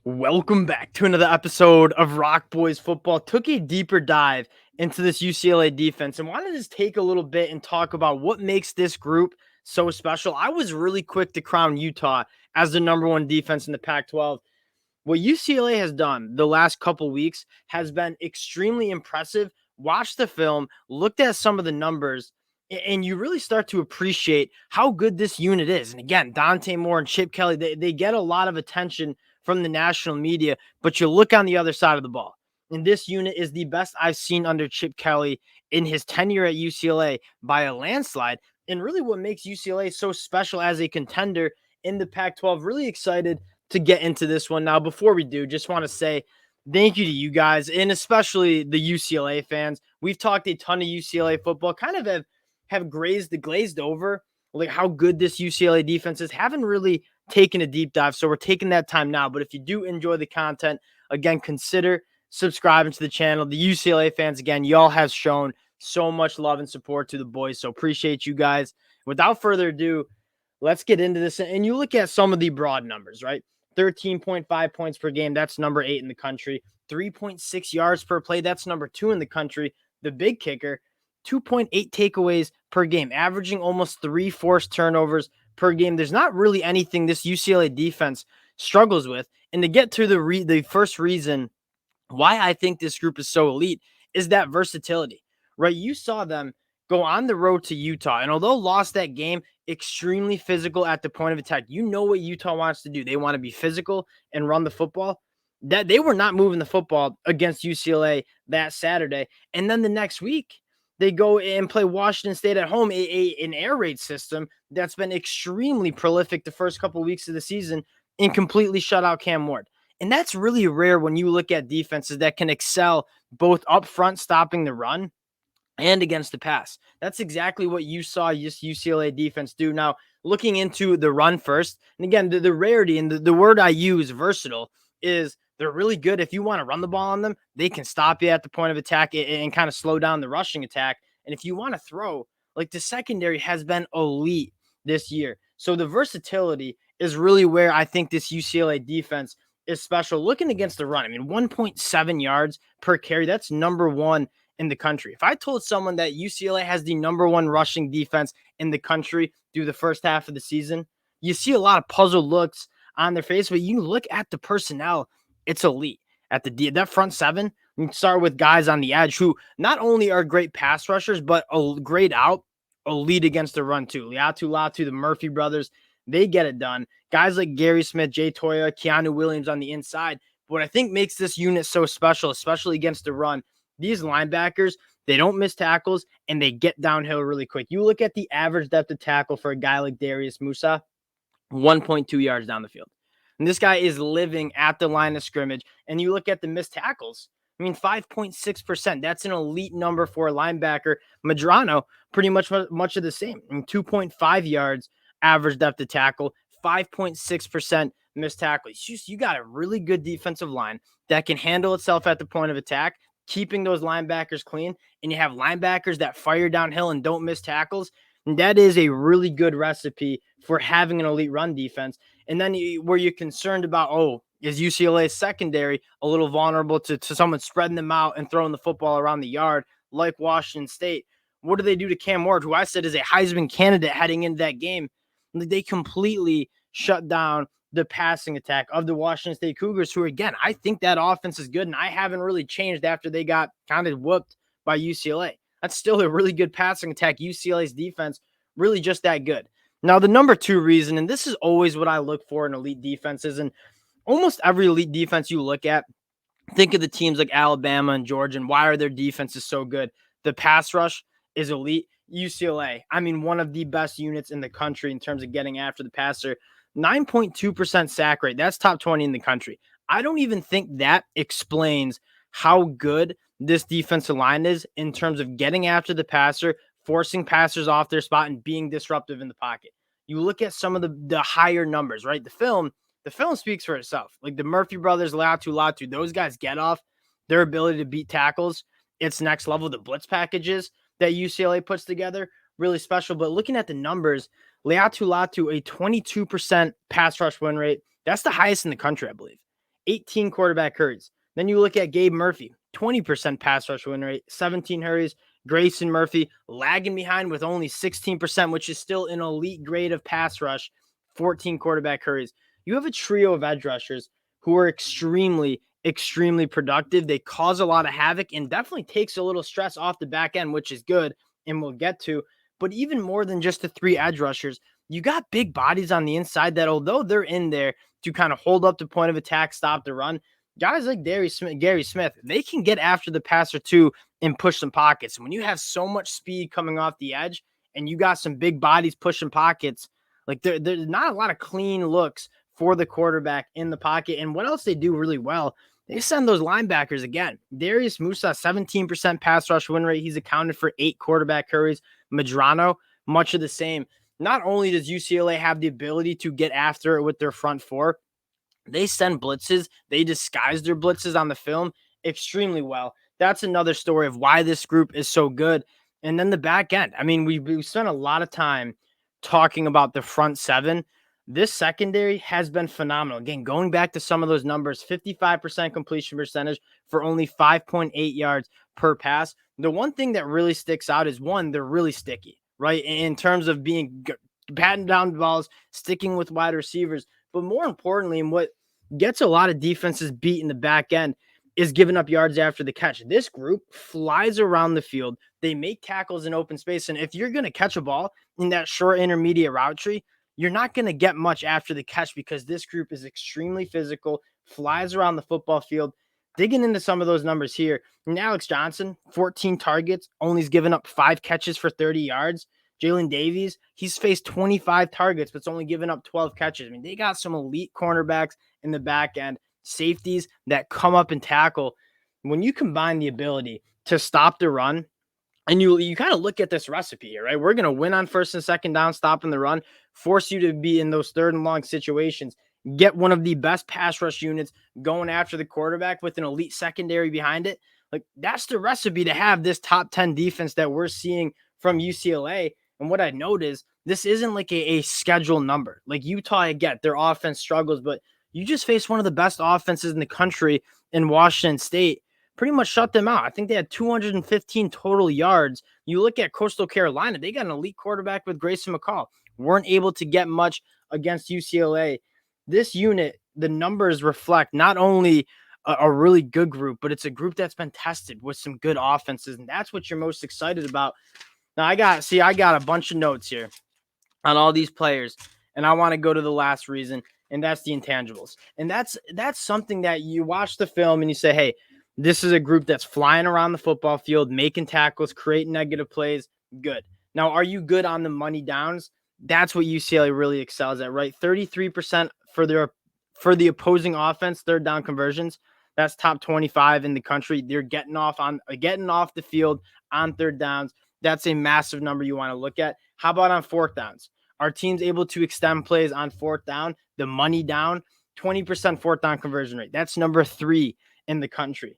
Welcome back to another episode of Rock Boys Football. Took a deeper dive into this UCLA defense and wanted to just take a little bit and talk about what makes this group so special. I was really quick to crown Utah as the number one defense in the Pac-12. What UCLA has done the last couple weeks has been extremely impressive. Watch the film, looked at some of the numbers, and you really start to appreciate how good this unit is. And again, Dante Moore and Chip Kelly, they get a lot of attention from the national media, but you look on the other side of the ball. And this unit is the best I've seen under Chip Kelly in his tenure at UCLA by a landslide. And really what makes UCLA so special as a contender in the Pac-12. Really excited to get into this one. Now, before we do, just want to say thank you to you guys, and especially the UCLA fans. We've talked a ton of UCLA football, kind of have glazed over like how good this UCLA defense is. Haven't really taken a deep dive, so we're taking that time now. But if you do enjoy the content, again, consider subscribing to the channel. The UCLA fans, again, y'all have shown so much love and support to the boys, so appreciate you guys. Without further ado, let's get into this. And you look at some of the broad numbers, right? 13.5 points per game, that's number 8 in the country. 3.6 yards per play, that's number 2 in the country. The big kicker, 2.8 takeaways per game, averaging almost 3 forced turnovers per game. There's not really anything this UCLA defense struggles with. And to get to the first reason why I think this group is so elite is that versatility, right? You saw them go on the road to Utah, and although lost that game, extremely physical at the point of attack. You know what Utah wants to do. They want to be physical and run the football. That they were not moving the football against UCLA that Saturday. And then the next week, they go and play Washington State at home, an air raid system that's been extremely prolific the first couple of weeks of the season and completely shut out Cam Ward. And that's really rare when you look at defenses that can excel both up front, stopping the run, and against the pass. That's exactly what you saw this UCLA defense do. Now, looking into the run first, and again, the rarity and the word I use, versatile, is they're really good. If you want to run the ball on them, they can stop you at the point of attack and kind of slow down the rushing attack. And if you want to throw, like the secondary has been elite this year. So the versatility is really where I think this UCLA defense is special. Looking against the run, I mean, 1.7 yards per carry, that's number 1 in the country. If I told someone that UCLA has the number 1 rushing defense in the country through the first half of the season, you see a lot of puzzled looks on their face, but you look at the personnel, it's elite. At that front seven, you can start with guys on the edge who not only are great pass rushers, but great elite against the run too. Liatu Latu, the Murphy brothers, they get it done. Guys like Gary Smith, Jay Toya, Keanu Williams on the inside. But what I think makes this unit so special, especially against the run, these linebackers, they don't miss tackles and they get downhill really quick. You look at the average depth of tackle for a guy like Darius Musa, 1.2 yards down the field. And this guy is living at the line of scrimmage. And you look at the missed tackles, I mean, 5.6%. That's an elite number for a linebacker. Madrano, pretty much of the same. I mean, 2.5 yards average depth of tackle, 5.6% missed tackles. You got a really good defensive line that can handle itself at the point of attack, keeping those linebackers clean, and you have linebackers that fire downhill and don't miss tackles. And that is a really good recipe for having an elite run defense. And then were you concerned about, is UCLA's secondary a little vulnerable to someone spreading them out and throwing the football around the yard like Washington State? What do they do to Cam Ward, who I said is a Heisman candidate heading into that game? They completely shut down the passing attack of the Washington State Cougars, who, again, I think that offense is good, and I haven't really changed after they got kind of whooped by UCLA. That's still a really good passing attack. UCLA's defense, really just that good. Now, the number 2 reason, and this is always what I look for in elite defenses, and almost every elite defense you look at, think of the teams like Alabama and Georgia, and why are their defenses so good? The pass rush is elite. UCLA, I mean, one of the best units in the country in terms of getting after the passer. 9.2% sack rate. That's top 20 in the country. I don't even think that explains how good this defensive line is in terms of getting after the passer, forcing passers off their spot, and being disruptive in the pocket. You look at some of the higher numbers, right? The film speaks for itself. Like the Murphy brothers, Latu, those guys get off. Their ability to beat tackles, it's next level. The blitz packages that UCLA puts together, really special. But looking at the numbers, Latu, a 22% pass rush win rate. That's the highest in the country, I believe. 18 quarterback hurries. Then you look at Gabe Murphy, 20% pass rush win rate, 17 hurries. Grayson Murphy lagging behind with only 16%, which is still an elite grade of pass rush, 14 quarterback hurries. You have a trio of edge rushers who are extremely productive. They cause a lot of havoc and definitely takes a little stress off the back end, which is good, and we'll get to. But even more than just the three edge rushers, you got big bodies on the inside that, although they're in there to kind of hold up the point of attack, stop the run, guys like Gary Smith, they can get after the passer too and push some pockets. And when you have so much speed coming off the edge and you got some big bodies pushing pockets, like there's not a lot of clean looks for the quarterback in the pocket. And what else they do really well, they send those linebackers again. Darius Musa, 17% pass rush win rate. He's accounted for 8 quarterback hurries. Medrano, much of the same. Not only does UCLA have the ability to get after it with their front four, they send blitzes. They disguise their blitzes on the film extremely well. That's another story of why this group is so good. And then the back end. I mean, we spent a lot of time talking about the front seven. This secondary has been phenomenal. Again, going back to some of those numbers, 55% completion percentage for only 5.8 yards per pass. The one thing that really sticks out is, one, they're really sticky, right? In terms of being batting down balls, sticking with wide receivers. But more importantly, and what gets a lot of defenses beat in the back end is giving up yards after the catch. This group flies around the field. They make tackles in open space. And if you're going to catch a ball in that short intermediate route tree, you're not going to get much after the catch because this group is extremely physical, flies around the football field. Digging into some of those numbers here, and Alex Johnson, 14 targets, only's given up 5 catches for 30 yards. Jalen Davies, he's faced 25 targets, but's only given up 12 catches. I mean, they got some elite cornerbacks in the back end, safeties that come up and tackle. When you combine the ability to stop the run, and you kind of look at this recipe here, right? We're going to win on first and second down, stopping the run, force you to be in those third and long situations, get one of the best pass rush units going after the quarterback with an elite secondary behind it. Like, that's the recipe to have this top 10 defense that we're seeing from UCLA. And what I note is this isn't like a schedule number. Like Utah, I get their offense struggles, but you just face one of the best offenses in the country in Washington State. Pretty much shut them out. I think they had 215 total yards. You look at Coastal Carolina, they got an elite quarterback with Grayson McCall. Weren't able to get much against UCLA. This unit, the numbers reflect not only a really good group, but it's a group that's been tested with some good offenses, and that's what you're most excited about. Now, I got a bunch of notes here on all these players, and I want to go to the last reason, and that's the intangibles. And that's something that you watch the film and you say, hey, this is a group that's flying around the football field, making tackles, creating negative plays. Good. Now, are you good on the money downs? That's what UCLA really excels at, right? 33% for the opposing offense, third down conversions. That's top 25 in the country. They're getting off the field on third downs. That's a massive number you want to look at. How about on fourth downs? Are teams able to extend plays on fourth down? The money down, 20% fourth down conversion rate. That's number 3 in the country.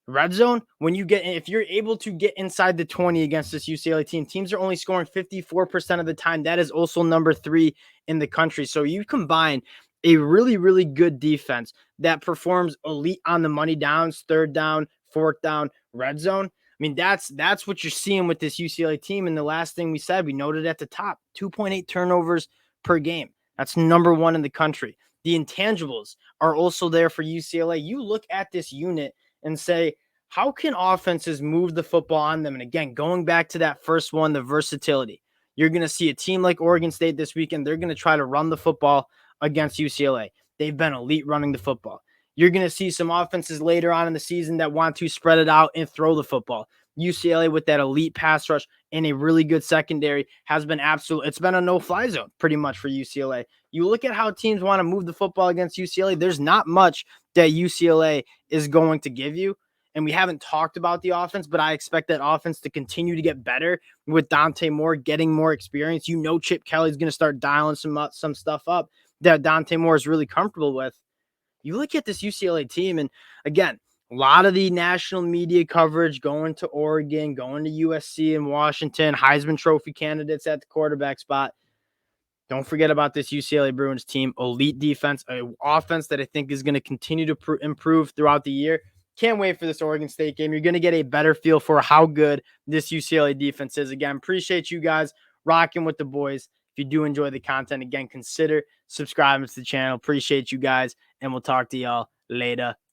Red zone, if you're able to get inside the 20 against this UCLA team, teams are only scoring 54% of the time. That is also number 3 in the country. So you combine a really, really good defense that performs elite on the money downs, third down, fourth down, red zone. I mean, that's what you're seeing with this UCLA team. And the last thing we said, we noted at the top, 2.8 turnovers per game. That's number 1 in the country. The intangibles are also there for UCLA. You look at this unit and say, how can offenses move the football on them? And again, going back to that first one, the versatility. You're going to see a team like Oregon State this weekend. They're going to try to run the football against UCLA. They've been elite running the football. You're going to see some offenses later on in the season that want to spread it out and throw the football. UCLA with that elite pass rush and a really good secondary has been it's been a no-fly zone pretty much for UCLA. You look at how teams want to move the football against UCLA, there's not much that UCLA is going to give you. And we haven't talked about the offense, but I expect that offense to continue to get better with Dante Moore getting more experience. You know, Chip Kelly's going to start dialing some stuff up that Dante Moore is really comfortable with. You look at this UCLA team, and again, a lot of the national media coverage going to Oregon, going to USC and Washington, Heisman Trophy candidates at the quarterback spot. Don't forget about this UCLA Bruins team. Elite defense, an offense that I think is going to continue to improve throughout the year. Can't wait for this Oregon State game. You're going to get a better feel for how good this UCLA defense is. Again, appreciate you guys rocking with the boys. If you do enjoy the content, again, consider subscribing to the channel. Appreciate you guys, and we'll talk to y'all later.